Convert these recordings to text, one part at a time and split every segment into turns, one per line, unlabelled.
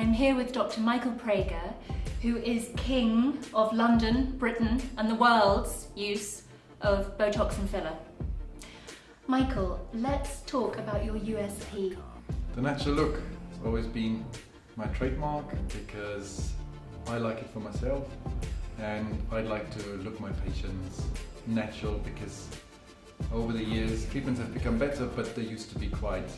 I'm here with Dr. Michael Prager, who is king of London, Britain, and the world's use of Botox and filler. Michael, let's talk about your USP.
The natural look has always been my trademark because I like it for myself, and I'd like to look my patients natural because over the years treatments have become better, but they used to be quite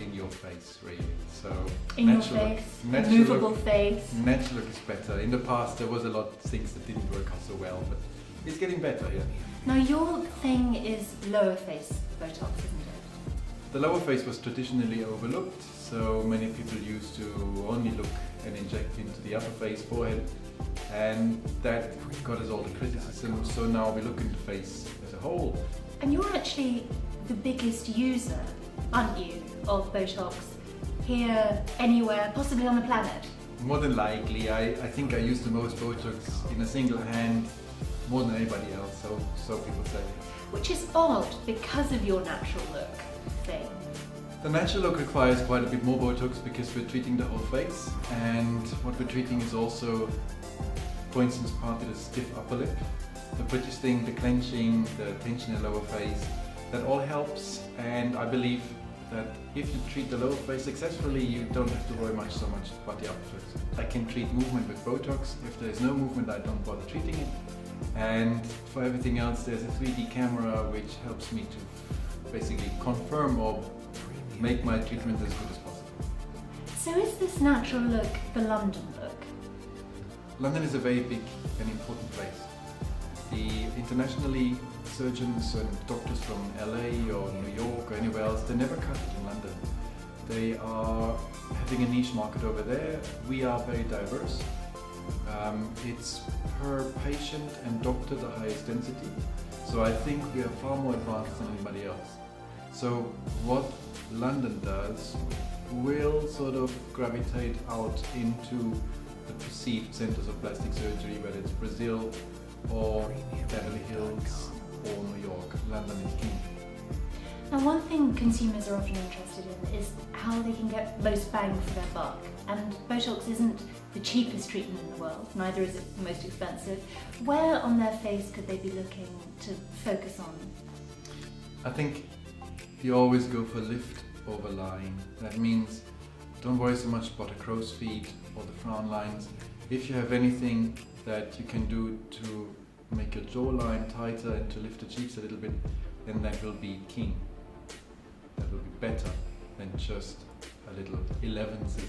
in your face, really. So
in your face, movable face.
Natural look is better. In the past there was a lot of things that didn't work out so well, but it's getting better, yeah.
Now your thing is lower face Botox, isn't it?
The lower face was traditionally overlooked, so many people used to only look and inject into the upper face, forehead, and that got us all the criticism. So now we look into the face as a whole.
And you're actually the biggest user, aren't you, of Botox here, anywhere, possibly on the planet?
More than likely. I think I use the most Botox in a single hand, more than anybody else, so people say.
Which is odd because of your natural look thing.
The natural look requires quite a bit more Botox because we're treating the whole face, and what we're treating is also, for instance, partly the stiff upper lip, the British thing, the clenching, the tension in the lower face. That all helps, and I believe that if you treat the lower face successfully, you don't have to worry so much about the upper face. I can treat movement with Botox. If there is no movement, I don't bother treating it. And for everything else, there's a 3D camera which helps me to basically confirm or make my treatment as good as possible.
So is this natural look the London look?
London is a very big and important place. Internationally, surgeons and doctors from LA or New York or anywhere else, they never cut it in London. They are having a niche market over there. We are very diverse. It's per patient and doctor the highest density. So I think we are far more advanced than anybody else. So what London does will sort of gravitate out into the perceived centers of plastic surgery, whether it's Brazil or Beverly Hills or New York. London is king.
Now one thing consumers are often interested in is how they can get most bang for their buck. And Botox isn't the cheapest treatment in the world, neither is it the most expensive. Where on their face could they be looking to focus on?
I think you always go for lift over line. That means don't worry so much about the crow's feet or the frown lines. If you have anything that you can do to make your jawline tighter and to lift the cheeks a little bit, then that will be king. That will be better than just a little 11s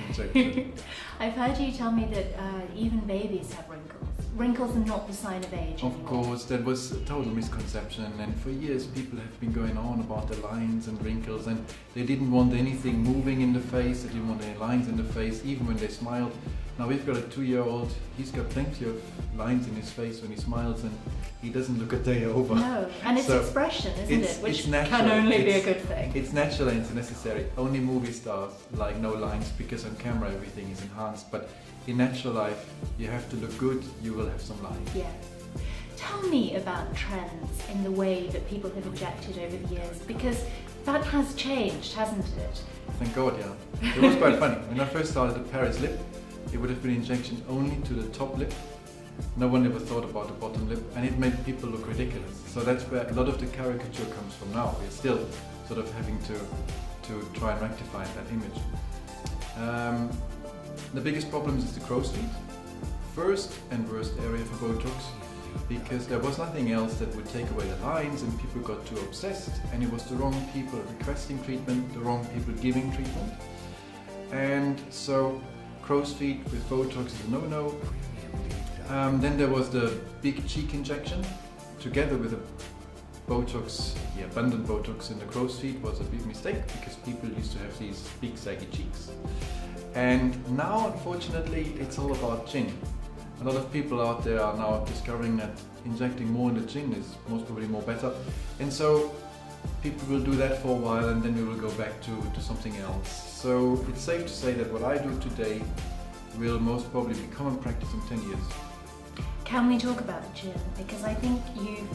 injection.
I've heard you tell me that even babies have wrinkles. Wrinkles are not the sign of age anymore.
Of course, that was a total misconception, and for years people have been going on about the lines and wrinkles, and they didn't want anything moving in the face, they didn't want any lines in the face, even when they smiled. Now we've got a 2-year-old, he's got plenty of lines in his face when he smiles, and he doesn't look a day over.
No, and it's
So
expression, isn't it? Which
it's natural.
can only be a good thing.
It's natural and it's necessary. Only movie stars like no lines because on camera everything is enhanced, but in natural life you have to look good, you will have some lines.
Yes. Tell me about trends in the way that people have injected over the years, because that has changed, hasn't it?
Thank God, yeah. It was quite funny. When I first started at Paris lip, it would have been injections only to the top lip. No one ever thought about the bottom lip, and it made people look ridiculous. So that's where a lot of the caricature comes from now. We're still sort of having to try and rectify that image. The biggest problem is the crow's feet. First and worst area for Botox, because there was nothing else that would take away the lines, and people got too obsessed, and it was the wrong people requesting treatment, the wrong people giving treatment. And so crow's feet with Botox is a no-no. Then there was the big cheek injection, together with a Botox, the abundant Botox in the crow's feet was a big mistake because people used to have these big saggy cheeks. And now, unfortunately, it's all about chin. A lot of people out there are now discovering that injecting more in the chin is most probably more better. And so people will do that for a while, and then we will go back to something else. So it's safe to say that what I do today will most probably be common practice in 10 years.
Can we talk about the chin? Because I think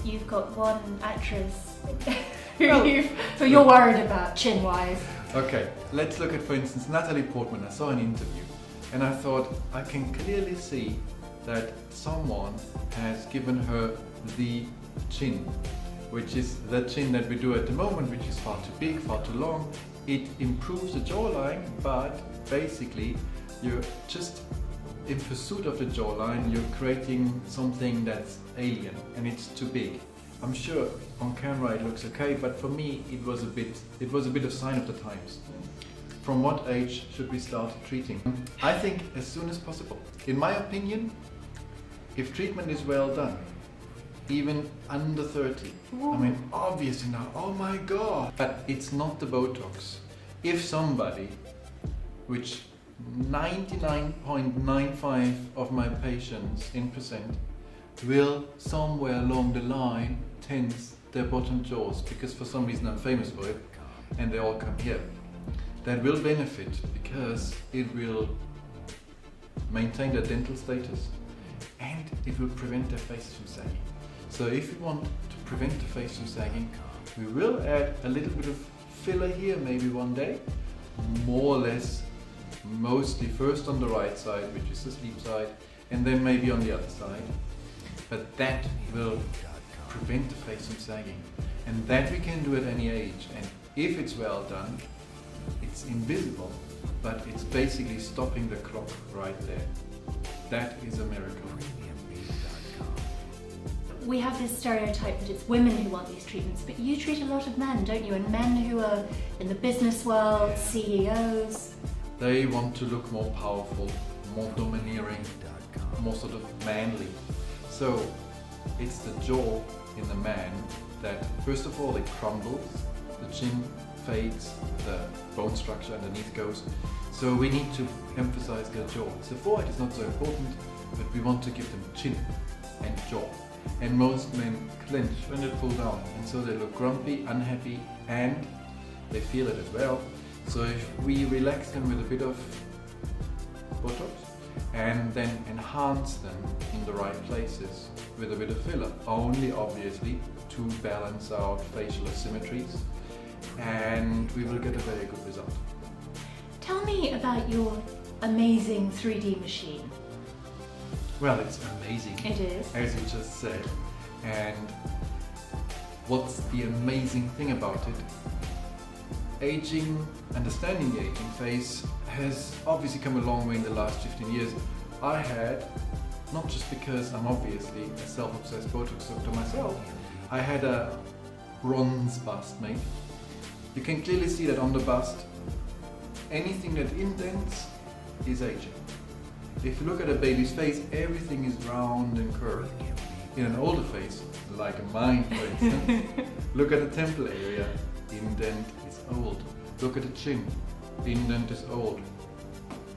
you've got one actress who you're worried about chin-wise.
Okay, let's look at, for instance, Natalie Portman. I saw an interview and I thought, I can clearly see that someone has given her the chin, which is the chin that we do at the moment, which is far too big, far too long. It improves the jawline, but basically you're just in pursuit of the jawline, you're creating something that's alien and it's too big. I'm sure on camera it looks okay, but for me it was a bit of sign of the times. From what age should we start treating? I think as soon as possible. In my opinion, if treatment is well done, even under 30.
Ooh.
I mean, obviously now, oh my God, but it's not the Botox. If somebody, which 99.95 of my patients in percent will somewhere along the line tense their bottom jaws, because for some reason I'm famous for it, and they all come here. That will benefit because it will maintain their dental status and it will prevent their faces from sagging. So if you want to prevent the face from sagging, we will add a little bit of filler here maybe one day, more or less, mostly first on the right side, which is the sleep side, and then maybe on the other side. But that will prevent the face from sagging, and that we can do at any age. And if it's well done, it's invisible, but it's basically stopping the clock right there. That is a miracle.
We have this stereotype that it's women who want these treatments, but you treat a lot of men, don't you? And men who are in the business world, CEOs.
They want to look more powerful, more domineering, more sort of manly. So it's the jaw in the man that first of all it crumbles, the chin fades, the bone structure underneath goes. So we need to emphasize their jaw. The forehead is not so important, but we want to give them chin and jaw. And most men clench when they pull down, and so they look grumpy, unhappy, and they feel it as well. So if we relax them with a bit of Botox and then enhance them in the right places with a bit of filler, only obviously to balance out facial asymmetries, and we will get a very good result.
Tell me about your amazing 3D machine.
Well, it's amazing.
It is.
As you just said. And what's the amazing thing about it? Aging, understanding the aging phase has obviously come a long way in the last 15 years. I had, not just because I'm obviously a self-obsessed Botox doctor myself, I had a bronze bust made. You can clearly see that on the bust, anything that indents is aging. If you look at a baby's face, everything is round and curved. In an older face, like mine for instance, look at the temple area, indent is old. Look at the chin, indent is old.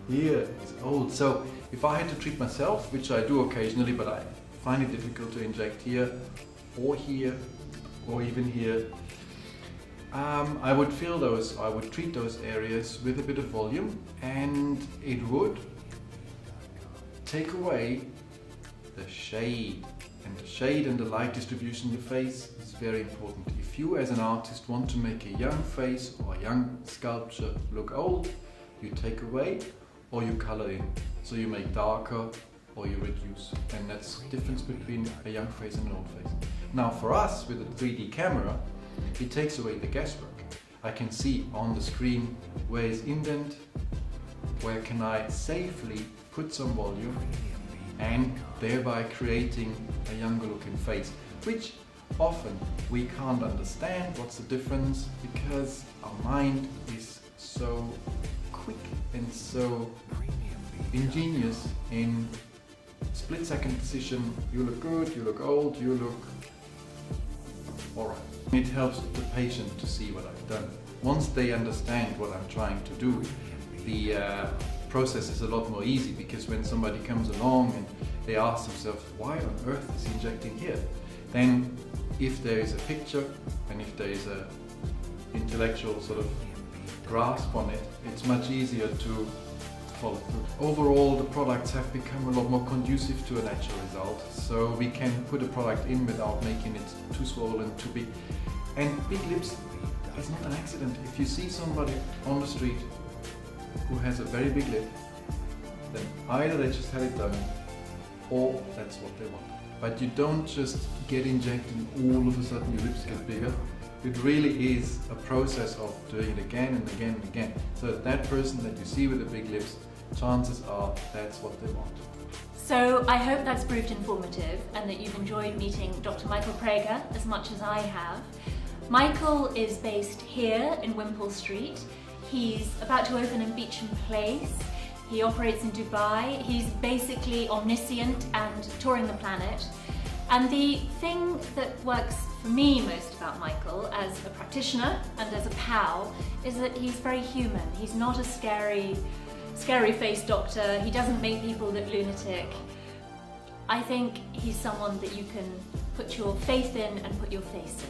Here is old. So if I had to treat myself, which I do occasionally, but I find it difficult to inject here, or even here, I would treat those areas with a bit of volume, and it would take away the shade. And the shade and the light distribution in the face is very important. If you as an artist want to make a young face or a young sculpture look old, you take away or you color in. So you make darker or you reduce. And that's the difference between a young face and an old face. Now for us with a 3D camera, it takes away the guesswork. I can see on the screen where is indent, where can I safely put some volume, and thereby creating a younger looking face, which often we can't understand what's the difference, because our mind is so quick and so ingenious in split-second decision. You look good, you look old, you look alright. It helps the patient to see what I've done. Once they understand what I'm trying to do, the process is a lot more easy, because when somebody comes along and they ask themselves, why on earth is he injecting here? Then if there is a picture and if there is a intellectual sort of grasp on it, it's much easier to follow through. Overall, the products have become a lot more conducive to a natural result, so we can put a product in without making it too swollen, too big. And big lips is not an accident. If you see somebody on the street who has a very big lip, then either they just had it done or that's what they want. But you don't just get injected and all of a sudden your lips get bigger. It really is a process of doing it again and again and again. So that person that you see with the big lips, chances are that's what they want.
So I hope that's proved informative and that you've enjoyed meeting Dr. Michael Prager as much as I have. Michael is based here in Wimpole Street. He's about to open in Beecham Place. He operates in Dubai. He's basically omniscient and touring the planet. And the thing that works for me most about Michael as a practitioner and as a pal is that he's very human. He's not a scary-faced doctor. He doesn't make people look lunatic. I think he's someone that you can put your faith in and put your face in.